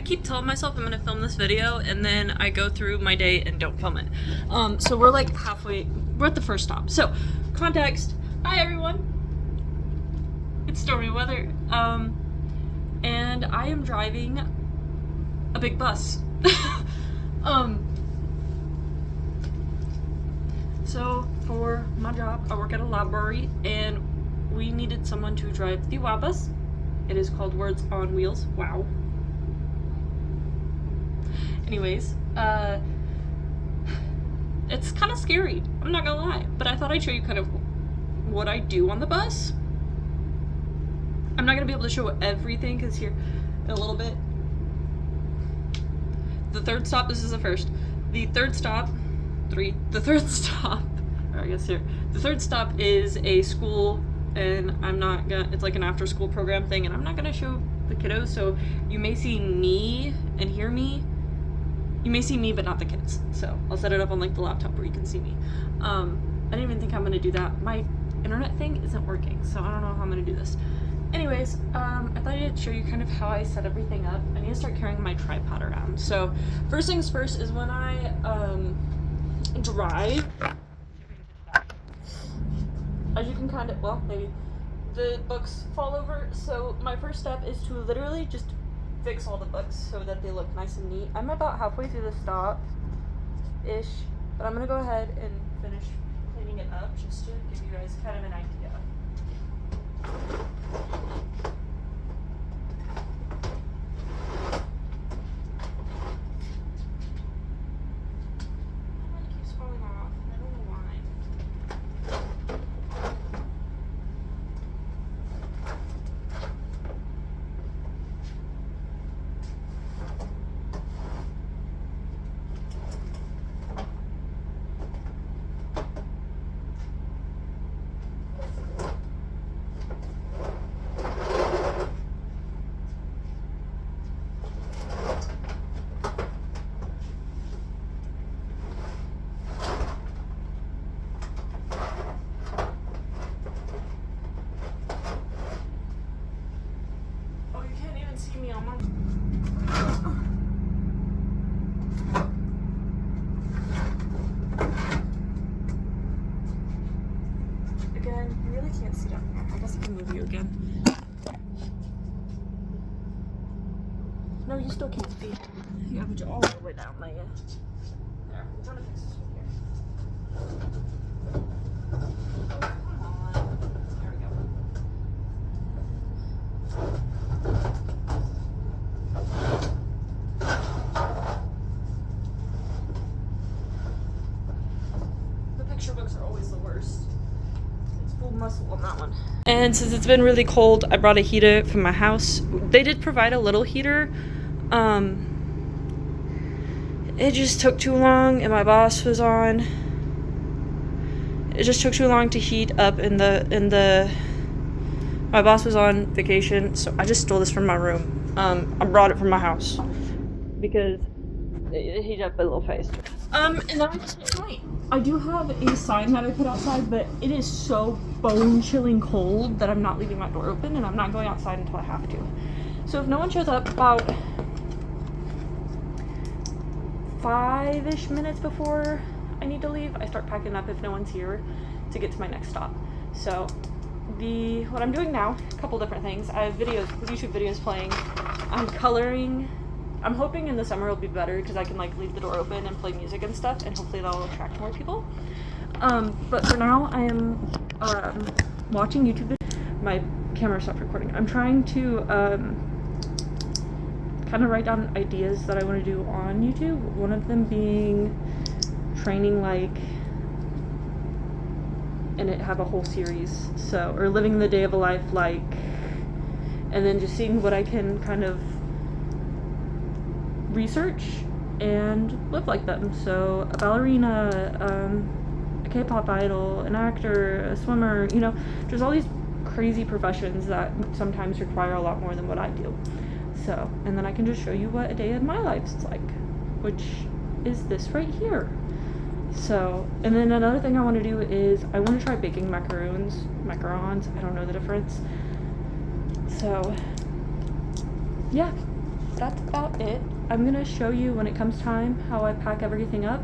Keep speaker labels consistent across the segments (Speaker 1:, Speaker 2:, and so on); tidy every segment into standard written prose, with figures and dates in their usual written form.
Speaker 1: keep telling myself I'm gonna film this video, and then I go through my day and don't film it. So we're like halfway, we're at the first stop. So, context, hi everyone. It's stormy weather. And I am driving a big bus. So for my job, I work at a library, and we needed someone to drive the WOW bus. It is called Words on Wheels. Wow. Anyways, it's kind of scary, I'm not gonna lie, but I thought I'd show you kind of what I do on the bus. I'm not gonna be able to show everything because here in a little bit. The third stop, this is the first. The third stop, or I guess here. The third stop is a school, and I'm not gonna, it's like an after school program thing, and I'm not gonna show the kiddos, so you may see me and hear me. You may see me, but not the kids. So I'll set it up on like the laptop where you can see me. I didn't even think I'm gonna do that. My internet thing isn't working, so I don't know how I'm gonna do this. Anyways, I thought I'd show you kind of how I set everything up. I need to start carrying my tripod around. So first things first is when I drive, as you can kind of, well, maybe the books fall over. So my first step is to literally just fix all the books so that they look nice and neat. I'm about halfway through the stop-ish, but I'm gonna go ahead and finish cleaning it up just to give you guys kind of an idea. It keeps falling off, and I don't know why. See me on my again, you really can't see down here. I guess I can move you again. No, you still can't see. You have it all the way down there. There, I'm trying to fix this one here. Oh, come on. There we go. Books are always the worst. It's full muscle on that one. And since it's been really cold, I brought a heater from my house. They did provide a little heater. It just took too long, and my boss was on. It just took too long to heat up my boss was on vacation, so I just stole this from my room. I brought it from my house because it heated up a little fast. And then I just wait. I do have a sign that I put outside, but it is so bone-chilling cold that I'm not leaving my door open, and I'm not going outside until I have to. So if no one shows up about 5-ish minutes before I need to leave, I start packing up if no one's here to get to my next stop. So what I'm doing now, a couple different things. I have YouTube videos playing. I'm coloring. I'm hoping in the summer it'll be better because I can like leave the door open and play music and stuff, and hopefully that'll attract more people. But for now, I am watching YouTube videos. My camera stopped recording. I'm trying to kind of write down ideas that I want to do on YouTube. One of them being training and it have a whole series. So, or living the day of a life and then just seeing what I can kind of research and live like them. So a ballerina, a K-pop idol, an actor, a swimmer, there's all these crazy professions that sometimes require a lot more than what I do. So, and then I can just show you what a day in my life is like, which is this right here. So, and then another thing I want to do is I want to try baking macarons, I don't know the difference. So, yeah. that's about it. I'm gonna show you when it comes time how I pack everything up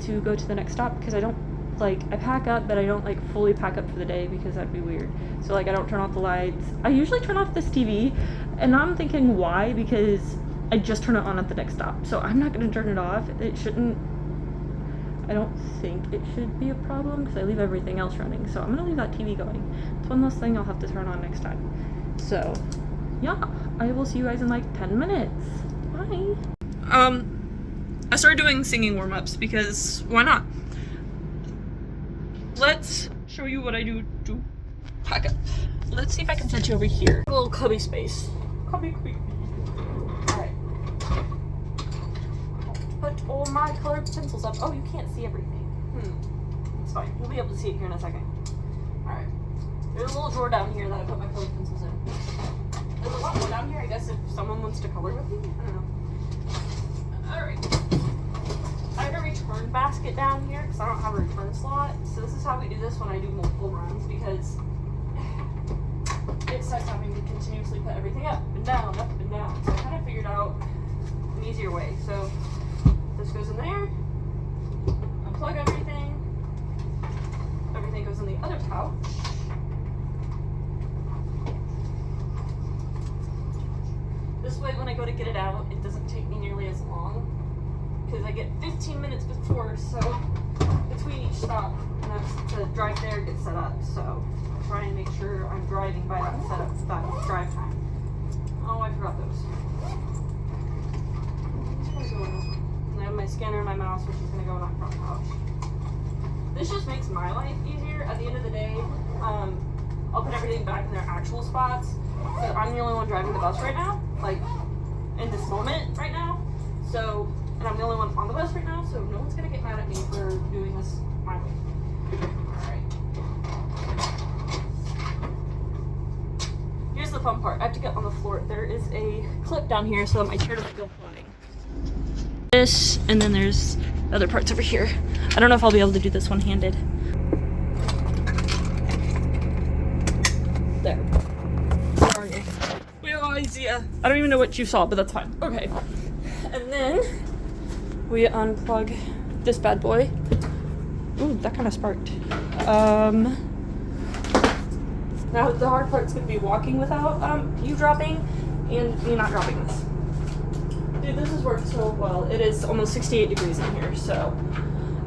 Speaker 1: to go to the next stop, because I don't like, I pack up but I don't like fully pack up for the day because that'd be weird. So like I don't turn off the lights. I usually turn off this TV, and I'm thinking why, because I just turn it on at the next stop. So I'm not gonna turn it off. It shouldn't, I don't think it should be a problem because I leave everything else running. So I'm gonna leave that TV going. It's one less thing I'll have to turn on next time. So yeah, I will see you guys in like 10 minutes. Bye. I started doing singing warm-ups because why not? Let's show you what I do to pack up. Let's see if I can set you over here. A little cubby space. Cubby. Alright. Put all my colored pencils up. Oh, you can't see everything. It's fine. You'll be able to see it here in a second. Alright. There's a little drawer down here that I put my colored pencils in. There's a lot more down here, I guess, if someone wants to color with me. I don't know. Alright. I have a return basket down here because I don't have a return slot. So this is how we do this when I do multiple runs, because it starts having to continuously put everything up and down, up and down. So I kind of figured out an easier way. So this goes in there, unplug everything, everything goes in the other pouch. This way when I go to get it out, it doesn't take me nearly as long, because I get 15 minutes before, so between each stop, and that's the drive there gets set up. So I try and make sure I'm driving by that setup, that drive time. Oh, I forgot those. And I have my scanner and my mouse, which is going to go in that front pouch. This just makes my life easier. At the end of the day, I'll put everything back in their actual spots. So I'm the only one driving the bus right now, like in this moment right now. So, and I'm the only one on the bus right now, so no one's gonna get mad at me for doing this my way. Alright. Here's the fun part. I have to get on the floor. There is a clip down here so that my chair doesn't go flying. This, and then there's other parts over here. I don't know if I'll be able to do this one-handed. There. Sorry. Yeah. I don't even know what you saw, but that's fine. Okay. And then we unplug this bad boy. Ooh, that kind of sparked. Now the hard part's gonna be walking without you dropping and me not dropping this. Dude, this has worked so well. It is almost 68 degrees in here, so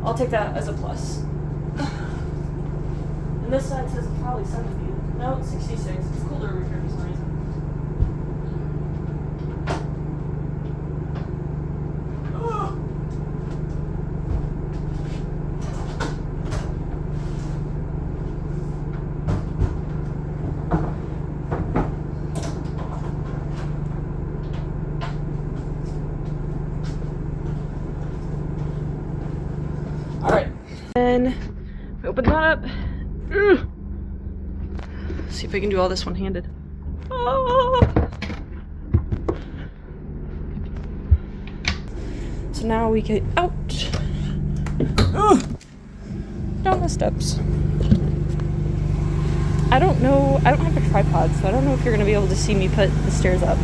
Speaker 1: I'll take that as a plus. And this side says probably 70. No, it's 66. It's colder over here for some reason. Alright, and we open that up. See if I can do all this one-handed. So now we get out. Down the steps. I don't know, I don't have a tripod, so I don't know if you're going to be able to see me put the stairs up.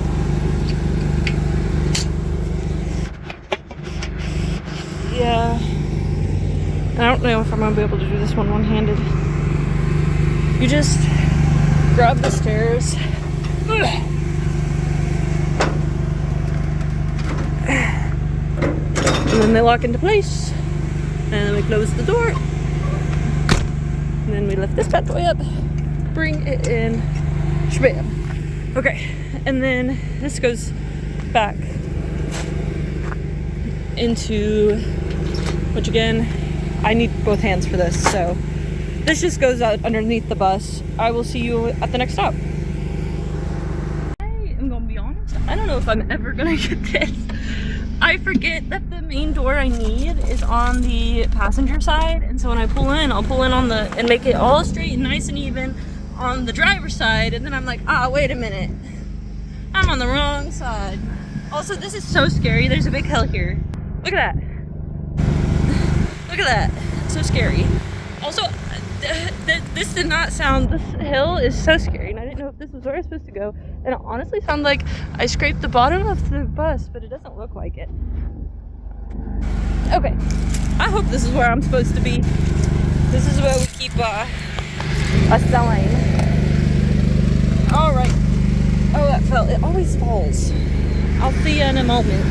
Speaker 1: Yeah. I don't know if I'm going to be able to do this one one-handed. You just grab the stairs. And then they lock into place. And then we close the door. And then we lift this bad boy up. Bring it in. Shabam. Okay. And then this goes back into, which again, I need both hands for this, so this just goes out underneath the bus. I will see you at the next stop. I am gonna be honest, I don't know if I'm ever gonna get this. I forget that the main door I need is on the passenger side, and so when I pull in, I'll pull in on the, and make it all straight and nice and even on the driver's side, and then I'm like, ah, wait a minute. I'm on the wrong side. Also, this is so scary. There's a big hill here. Look at that. Look at that. So scary. Also, this did not sound, this hill is so scary, and I didn't know know if this was where I was supposed to go. And it honestly sounded like I scraped the bottom of the bus, but it doesn't look like it. Okay, I hope this is where I'm supposed to be. This is where we keep a sign. Alright. Oh, that fell. It always falls. I'll see you in a moment.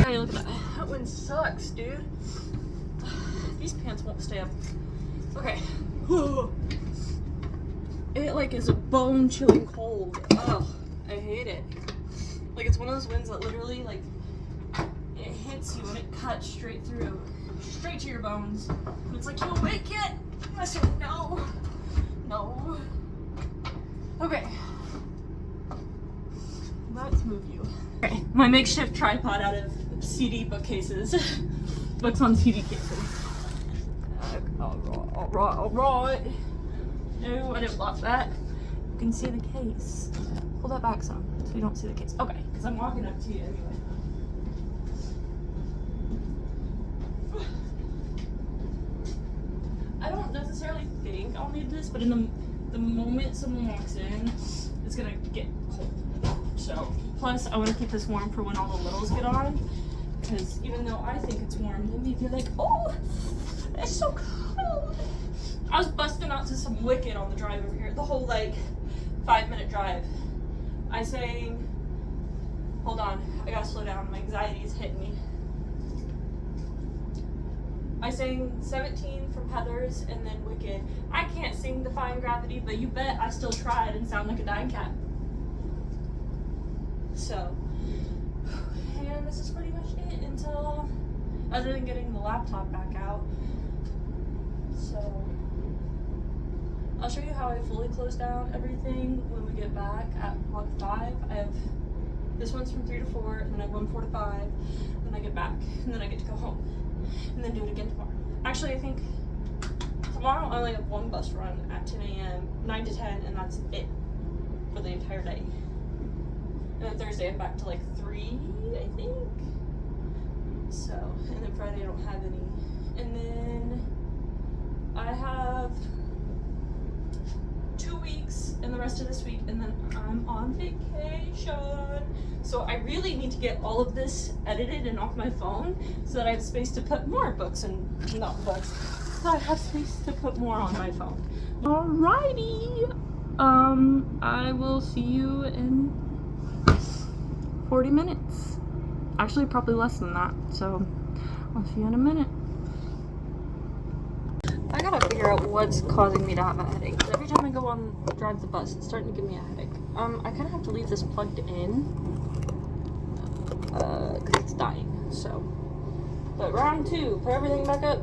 Speaker 1: Hey, look at that. That wind sucks, dude. These pants won't stay up. Okay. It like is a bone-chilling cold. Ugh, I hate it. Like it's one of those winds that literally like it hits you and it cuts straight through, straight to your bones. And it's like, you awake yet? I said no, no. Okay. Let's move you. Okay, my makeshift tripod out of CD bookcases. Books on CD cases. Alright. No, I didn't block that. You can see the case. Pull that back some so you don't see the case. Okay, because I'm walking up to you anyway. I don't necessarily think I'll need this, but in the moment someone walks in, it's gonna get cold. So, plus I want to keep this warm for when all the littles get on, because even though I think it's warm, they may be like, oh, it's so cold. I was busting out to some Wicked on the drive over here, the whole like 5-minute drive. I sang, hold on, I gotta slow down, my anxiety is hitting me. I sang 17 from Heathers and then Wicked. I can't sing Defying Gravity, but you bet I still tried and sound like a dying cat. So, and this is pretty much it until, other than getting the laptop back out. So, I'll show you how I fully close down everything when we get back at what, 5. I have, this one's from 3 to 4, and then I have 1 4 to 5, then I get back, and then I get to go home, and then do it again tomorrow. Actually, I think tomorrow I only have 1 bus run at 10 a.m., 9 to 10, and that's it for the entire day. And then Thursday I'm back to like 3, I think. So, and then Friday I don't have any. And then I have 2 weeks and the rest of this week, and then I'm on vacation. So I really need to get all of this edited and off my phone so that I have space to put more books and, not books, so I have space to put more on my phone. Alrighty. I will see you in 40 minutes. Actually, probably less than that, so I'll see you in a minute. I gotta figure out what's causing me to have a headache. Every time I go on drive the bus, it's starting to give me a headache. I kind of have to leave this plugged in because it's dying. So, but round 2, put everything back up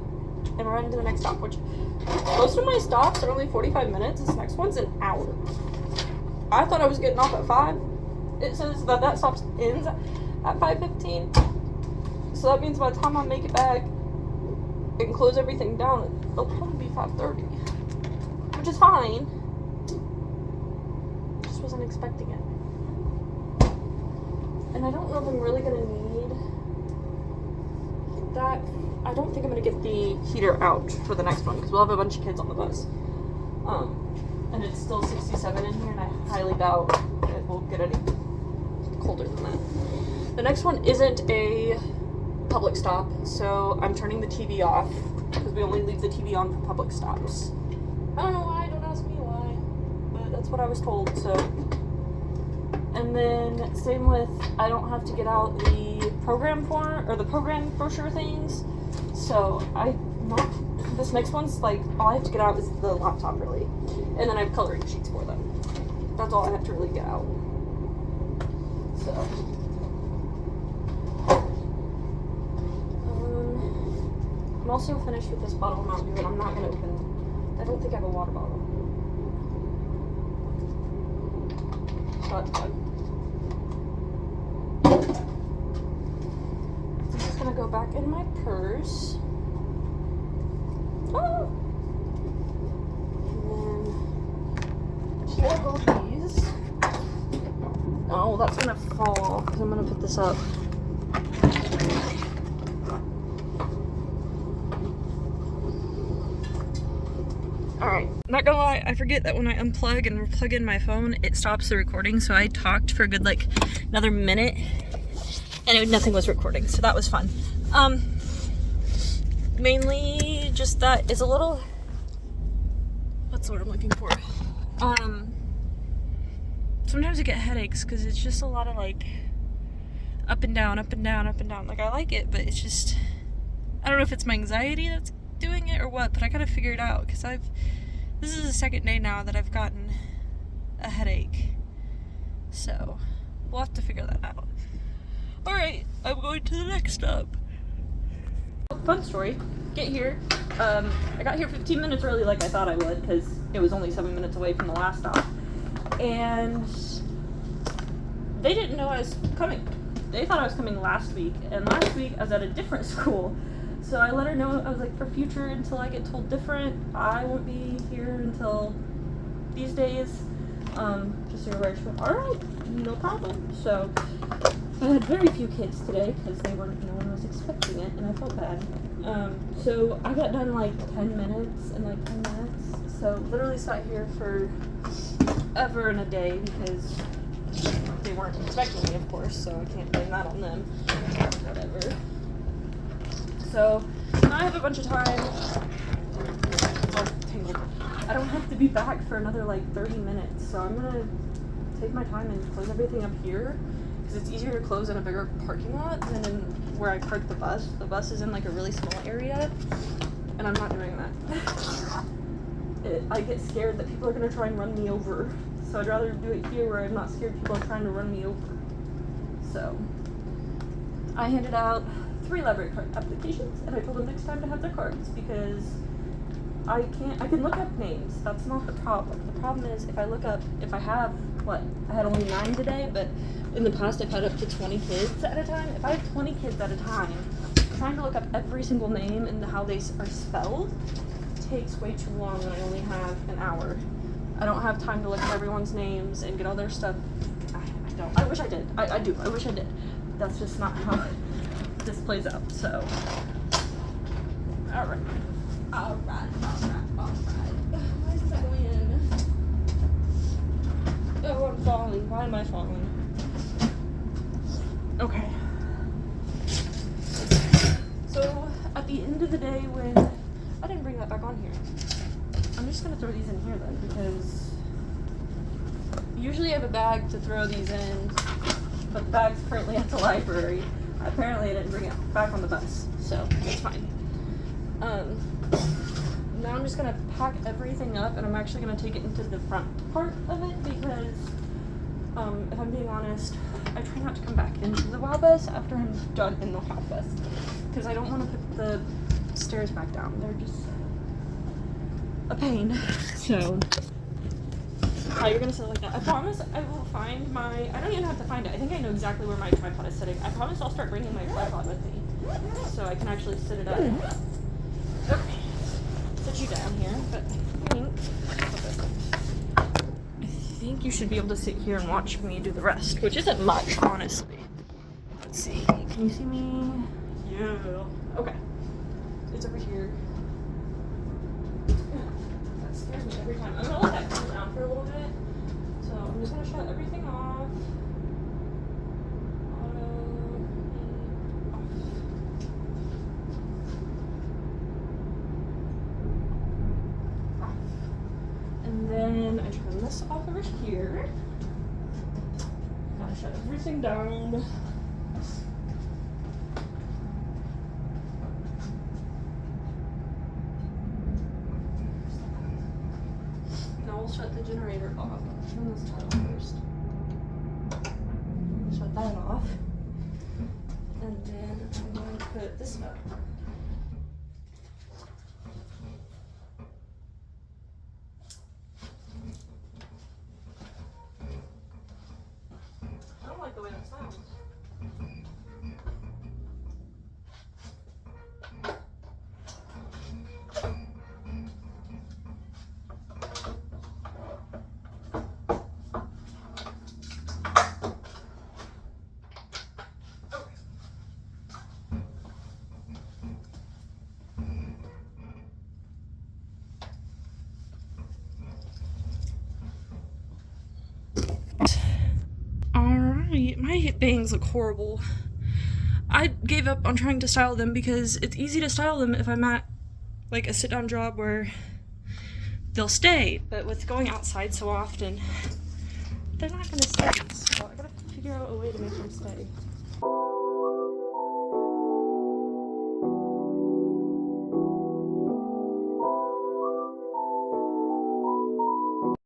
Speaker 1: and run to the next stop. Which most of my stops are only 45 minutes. This next one's an hour. I thought I was getting off at 5. It says that stop ends at 5:15. So that means by the time I make it back and close everything down, it'll probably be 5:30, which is fine. Just wasn't expecting it. And I don't know if I'm really gonna need that. I don't think I'm gonna get the heater out for the next one because we'll have a bunch of kids on the bus. And it's still 67 in here, and I highly doubt it will get any colder than that. The next one isn't a public stop, so I'm turning the TV off because we only leave the TV on for public stops. I don't know why, don't ask me why, but that's what I was told. So, and then same with, I don't have to get out the program form or the program brochure things. So this next one's like, all I have to get out is the laptop really, and then I have coloring sheets for them. That's all I have to really get out. So, I'm also finished with this bottle of Mountain Dew, and I'm not gonna open. I don't think I have a water bottle. So that's fine. This is gonna go back in my purse. Oh. And then plug all these. Oh, that's gonna fall because I'm gonna put this up. Alright, not gonna lie, I forget that when I unplug and plug in my phone, it stops the recording. So I talked for a good like another minute and nothing was recording. So that was fun. Mainly just that it's a little, what's the word I'm looking for? Sometimes I get headaches because it's just a lot of like up and down, up and down, up and down. Like I like it, but it's just, I don't know if it's my anxiety that's doing it or what, but I gotta figure it out because this is the second day now that I've gotten a headache. So we'll have to figure that out. Alright, I'm going to the next stop. Fun story. Get here. I got here 15 minutes early like I thought I would because it was only 7 minutes away from the last stop. And they didn't know I was coming. They thought I was coming last week, and last week I was at a different school. So I let her know, I was like, for future, until I get told different, I won't be here until these days. Just so you're aware. She went, alright, no problem. So I had very few kids today because no one was expecting it, and I felt bad. So I got done like 10 minutes and like 10 minutes. So literally sat here for ever and a day because they weren't expecting me, of course, so I can't blame that on them. Whatever. So now I have a bunch of time. Oh, tangled. I don't have to be back for another like 30 minutes, so I'm gonna take my time and close everything up here because it's easier to close in a bigger parking lot than in where I parked the bus. The bus is in like a really small area, and I'm not doing that. I get scared that people are gonna try and run me over, so I'd rather do it here where I'm not scared people are trying to run me over. So I handed out 3 library card applications, and I told them next time to have their cards because I can look up names. That's not the problem. The problem is if I have, I had only 9 today, but in the past I've had up to 20 kids at a time. If I have 20 kids at a time, trying to look up every single name and how they are spelled takes way too long when I only have an hour. I don't have time to look at everyone's names and get all their stuff. I don't. I wish I did. I do. I wish I did. That's just not how this plays out, so. Alright. Why is that going in? Oh, I'm falling. Why am I falling? Okay. So, at the end of the day when, I didn't bring that back on here. I'm just gonna throw these in here then, because usually I have a bag to throw these in, but the bag's currently at the library. Apparently I didn't bring it back on the bus, so it's fine. Now I'm just gonna pack everything up, and I'm actually gonna take it into the front part of it because, if I'm being honest, I try not to come back into the WOW bus after I'm done in the WOW bus, because I don't want to put the stairs back down. They're just a pain. So, how you're gonna sit like that? I promise I will find my. I don't even have to find it. I think I know exactly where my tripod is sitting. I promise I'll start bringing my tripod with me, so I can actually sit it up. Okay, sit you down here. But I think you should be able to sit here and watch me do the rest, which isn't much, honestly. Let's see. Can you see me? Yeah. Okay. It's over here. That scares me every time. I'm gonna let that calm down for a little bit. So I'm just gonna shut everything off. Off. And then I turn this off over here. Gotta shut everything down. Shut the generator off. Turn this turn on first. Shut that off. And then I'm going to put this up. I don't like the way that sounds. Alright, my bangs look horrible. I gave up on trying to style them because it's easy to style them if I'm at like a sit-down job where they'll stay, but with going outside so often, they're not gonna stay, so I gotta figure out a way to make them stay.